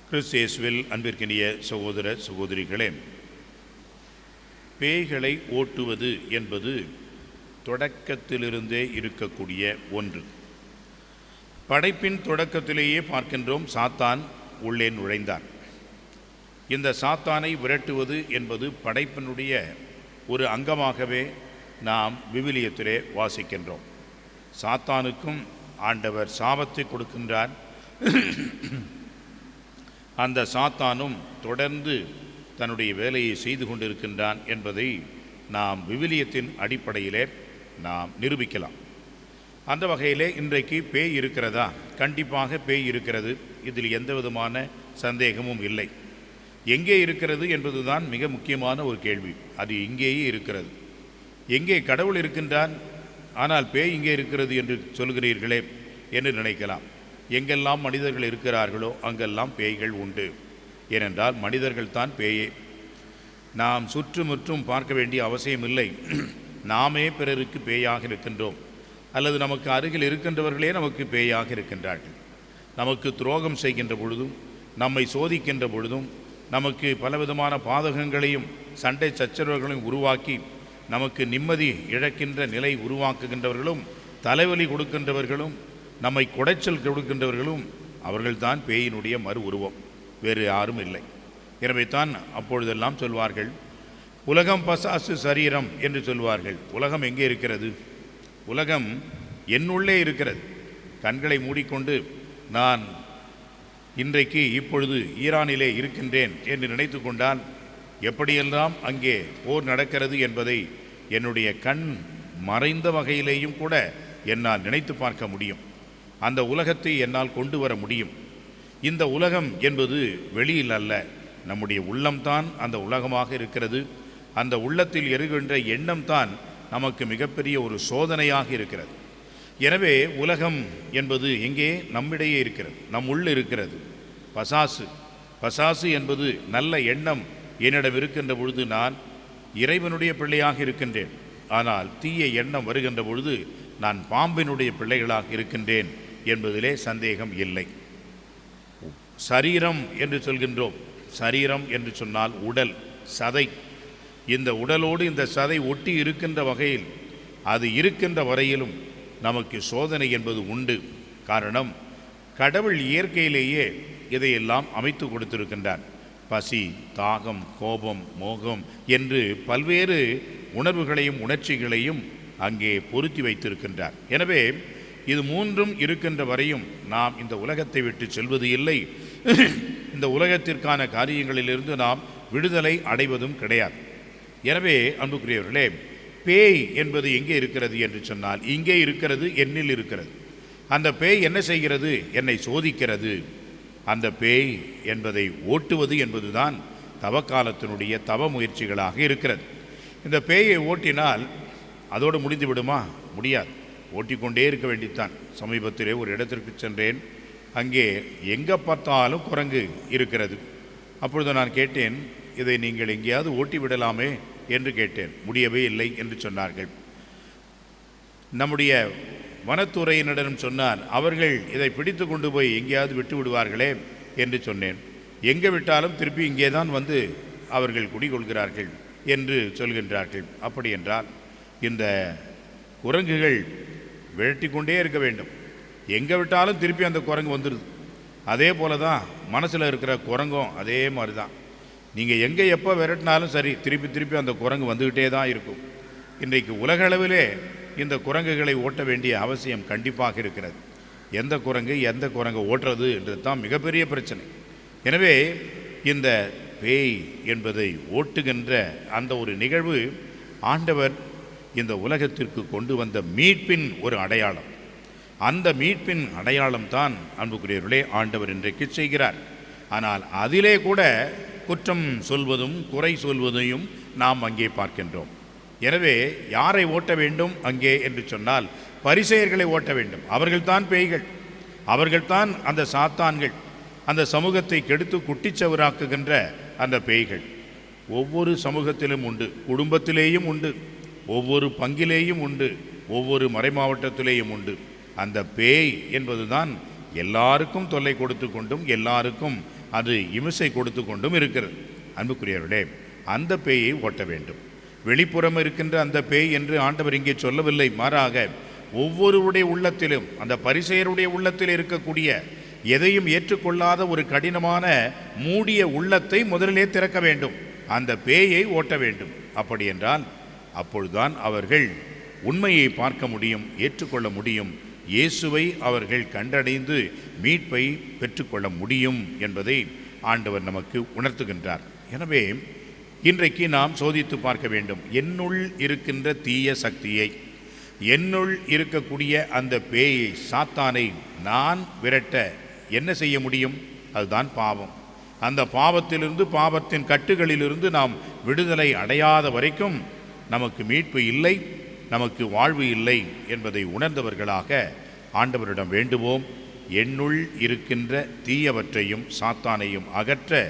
கிறிஸ்து இயேசுவில் அன்பிற்கினிய சகோதர சகோதரிகளே, பேய்களை ஓட்டுவது என்பது தொடக்கத்திலிருந்தே இருக்கக்கூடிய ஒன்று. படைப்பின் தொடக்கத்திலேயே பார்க்கின்றோம், சாத்தான் உள்ளே நுழைந்தான். இந்த சாத்தானை விரட்டுவது என்பது படைப்பினுடைய ஒரு அங்கமாகவே நாம் விவிலியத்திலே வாசிக்கின்றோம். சாத்தானுக்கும் ஆண்டவர் சாபத்தை கொடுக்கின்றார். அந்த சாத்தானும் தொடர்ந்து தன்னுடைய வேலையை செய்து கொண்டிருக்கின்றான் என்பதை நாம் விவிலியத்தின் அடிப்படையிலே நாம் நிரூபிக்கலாம். அந்த வகையிலே இன்றைக்கு பேய் இருக்கிறதா? கண்டிப்பாக பேய் இருக்கிறது. இதில் எந்த விதமான சந்தேகமும் இல்லை. எங்கே இருக்கிறது என்பதுதான் மிக முக்கியமான ஒரு கேள்வி. அது இங்கேயே இருக்கிறது. எங்கே கடவுள் இருக்கின்றான், ஆனால் பேய் இங்கே இருக்கிறது என்று சொல்கிறீர்களே என்று நினைக்கலாம். எங்கெல்லாம் மனிதர்கள் இருக்கிறார்களோ அங்கெல்லாம் பேய்கள் உண்டு. ஏனென்றால் மனிதர்கள் தான் பேயே. நாம் சுற்றுமுற்றும் பார்க்க வேண்டிய அவசியமில்லை. நாமே பிறருக்கு பேயாக இருக்கின்றோம், அல்லது நமக்கு அருகில் இருக்கின்றவர்களே நமக்கு பேயாக இருக்கின்றார்கள். நமக்கு துரோகம் செய்கின்ற பொழுதும், நம்மை சோதிக்கின்ற பொழுதும், நமக்கு பலவிதமான பாதகங்களையும் சண்டை சச்சரவுகளையும் உருவாக்கி நமக்கு நிம்மதி இழக்கின்ற நிலை உருவாக்குகின்றவர்களும், தலைவலி கொடுக்கின்றவர்களும், நம்மை குடைச்சல் கொடுக்கின்றவர்களும் அவர்கள்தான் பேயினுடைய மறு உருவம், வேறு யாரும் இல்லை. எனவே தான் அப்பொழுதெல்லாம் சொல்வார்கள், உலகம் பசாசு சரீரம் என்று சொல்வார்கள். உலகம் எங்கே இருக்கிறது? உலகம் என்னுள்ளே இருக்கிறது. கண்களை மூடிக்கொண்டு நான் இன்றைக்கு இப்பொழுது ஈரானிலே இருக்கின்றேன் என்று நினைத்து கொண்டால் எப்படியெல்லாம் அங்கே போர் நடக்கிறது என்பதை என்னுடைய கண் மறைந்த வகையிலேயும் கூட என்னால் நினைத்து பார்க்க முடியும். அந்த உலகத்தை என்னால் கொண்டு வர முடியும். இந்த உலகம் என்பது வெளியில் அல்ல, நம்முடைய உள்ளம்தான் அந்த உலகமாக இருக்கிறது. அந்த உள்ளத்தில் எருகின்ற எண்ணம்தான் நமக்கு மிகப்பெரிய ஒரு சோதனையாக இருக்கிறது. எனவே உலகம் என்பது எங்கே? நம்மிடையே இருக்கிறது, நம் உள்ள இருக்கிறது. பசாசு என்பது நல்ல எண்ணம் என்னிடம் இருக்கின்ற பொழுது நான் இறைவனுடைய பிள்ளையாக இருக்கின்றேன். ஆனால் தீய எண்ணம் வருகின்ற பொழுது நான் பாம்பினுடைய பிள்ளைகளாக இருக்கின்றேன் என்பதிலே சந்தேகம் இல்லை. சரீரம் என்று சொல்கின்றோம். சரீரம் என்று சொன்னால் உடல், சதை. இந்த உடலோடு இந்த சதை ஒட்டி இருக்கின்ற வகையில், அது இருக்கின்ற வரையிலும் நமக்கு சோதனை என்பது உண்டு. காரணம், கடவுள் இயற்கையிலேயே இதையெல்லாம் அமைத்து கொடுத்திருக்கின்றார். பசி, தாகம், கோபம், மோகம் என்று பல்வேறு உணர்வுகளையும் உணர்ச்சிகளையும் அங்கே பொருத்தி வைத்திருக்கின்றார். எனவே இது மூன்றும் இருக்கின்ற வரையும் நாம் இந்த உலகத்தை விட்டு செல்வது இல்லை. இந்த உலகத்திற்கான காரியங்களிலிருந்து நாம் விடுதலை அடைவதும் கிடையாது. எனவே அன்புக்குரியவர்களே, பேய் என்பது எங்கே இருக்கிறது என்று சொன்னால் இங்கே இருக்கிறது, என்னில் இருக்கிறது. அந்த பேய் என்ன செய்கிறது? என்னை சோதிக்கிறது. அந்த பேய் என்பதை ஓட்டுவது என்பதுதான் தவக்காலத்தினுடைய தவ முயற்சிகளாக இருக்கிறது. இந்த பேயை ஓட்டினால் அதோடு முடிந்து விடுமா? முடியாது. ஓட்டிக்கொண்டே இருக்க வேண்டித்தான். சமீபத்திலே ஒரு இடத்திற்கு சென்றேன். அங்கே எங்கே பார்த்தாலும் குரங்கு இருக்கிறது. அப்பொழுது நான் கேட்டேன், இதை நீங்கள் எங்கேயாவது ஓட்டி விடலாமே என்று கேட்டேன். முடியவே இல்லை என்று சொன்னார்கள். நம்முடைய வனத்துறையினரிடம் சொன்னார், அவர்கள் இதை பிடித்து கொண்டு போய் எங்கேயாவது விட்டு விடுவார்களே என்று சொன்னேன். எங்கே விட்டாலும் திருப்பி இங்கே தான் வந்து அவர்கள் குடிகொள்கிறார்கள் என்று சொல்கின்றார்கள். அப்படி என்றால் இந்த குரங்குகள் விரட்டி கொண்டே இருக்க வேண்டும். எங்கே விட்டாலும் திருப்பி அந்த குரங்கு வந்துடுது. அதே போல தான் மனசில் இருக்கிற குரங்கும் அதே மாதிரி தான். நீங்கள் எங்கே எப்போ விரட்டினாலும் சரி, திருப்பி திருப்பி அந்த குரங்கு வந்துக்கிட்டே தான் இருக்கும். இன்றைக்கு உலக அளவிலே இந்த குரங்குகளை ஓட்ட வேண்டிய அவசியம் கண்டிப்பாக இருக்கிறது. எந்த குரங்கை ஓட்டுறது என்றது தான் மிகப்பெரிய பிரச்சனை. எனவே இந்த பேய் என்பதை ஓட்டுகின்ற அந்த ஒரு நிகழ்வு ஆண்டவர் இந்த உலகத்திற்கு கொண்டு வந்த மீட்பின் ஒரு அடையாளம். அந்த மீட்பின் அடையாளம் தான் அன்புக்குரியவர்களே ஆண்டவர் இன்றைக்கு செய்கிறார். ஆனால் அதிலே கூட குற்றம் சொல்வதும் குறை சொல்வதையும் நாம் அங்கே பார்க்கின்றோம். எனவே யாரை ஓட்ட வேண்டும் அங்கே என்று சொன்னால் பரிசேயர்களை ஓட்ட வேண்டும். அவர்கள்தான் பேய்கள், அவர்கள்தான் அந்த சாத்தான்கள், அந்த சமூகத்தை கெடுத்து குட்டிச்சவராக்குகின்ற அந்த பேய்கள். ஒவ்வொரு சமூகத்திலும் உண்டு, குடும்பத்திலேயும் உண்டு, ஒவ்வொரு பங்கிலேயும் உண்டு, ஒவ்வொரு மறைமாவட்டத்திலேயும் உண்டு. அந்த பேய் என்பதுதான் எல்லாருக்கும் தொல்லை கொடுத்து கொண்டும் எல்லாருக்கும் அது இமிசை கொடுத்து கொண்டும் இருக்கிறது. அன்புக்குரியவர்களே, அந்த பேயை ஓட்ட வேண்டும். வெளிப்புறம் இருக்கின்ற அந்த பேய் என்று ஆண்டவர் இங்கே சொல்லவில்லை. மாறாக ஒவ்வொருவருடைய உள்ளத்திலும், அந்த பரிசேயருடைய உள்ளத்தில் இருக்கக்கூடிய எதையும் ஏற்றுக்கொள்ளாத ஒரு கடினமான மூடிய உள்ளத்தை முதலிலே திறக்க வேண்டும். அந்த பேயை ஓட்ட வேண்டும். அப்படி என்றால் அப்பொழுதுதான் அவர்கள் உண்மையை பார்க்க முடியும், ஏற்றுக்கொள்ள முடியும். இயேசுவை அவர்கள் கண்டடைந்து மீட்பை பெற்றுக்கொள்ள முடியும் என்பதை ஆண்டவர் நமக்கு உணர்த்துகின்றார். எனவே இன்றைக்கு நாம் சோதித்து பார்க்க வேண்டும். என்னுள் இருக்கின்ற தீய சக்தியை, என்னுள் இருக்கக்கூடிய அந்த பேயை, சாத்தானை நான் விரட்ட என்ன செய்ய முடியும்? அதுதான் பாவம். அந்த பாவத்திலிருந்து, பாவத்தின் கட்டுகளிலிருந்து நாம் விடுதலை அடையாத வரைக்கும் நமக்கு மீட்பு இல்லை, நமக்கு வாழ்வு இல்லை என்பதை உணர்ந்தவர்களாக ஆண்டவரிடம் வேண்டுவோம். என்னுள் இருக்கின்ற தீயவற்றையும் சாத்தானையும் அகற்ற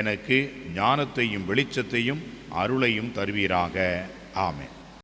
எனக்கு ஞானத்தையும் வெளிச்சத்தையும் அருளையும் தருவீராக. ஆமென்.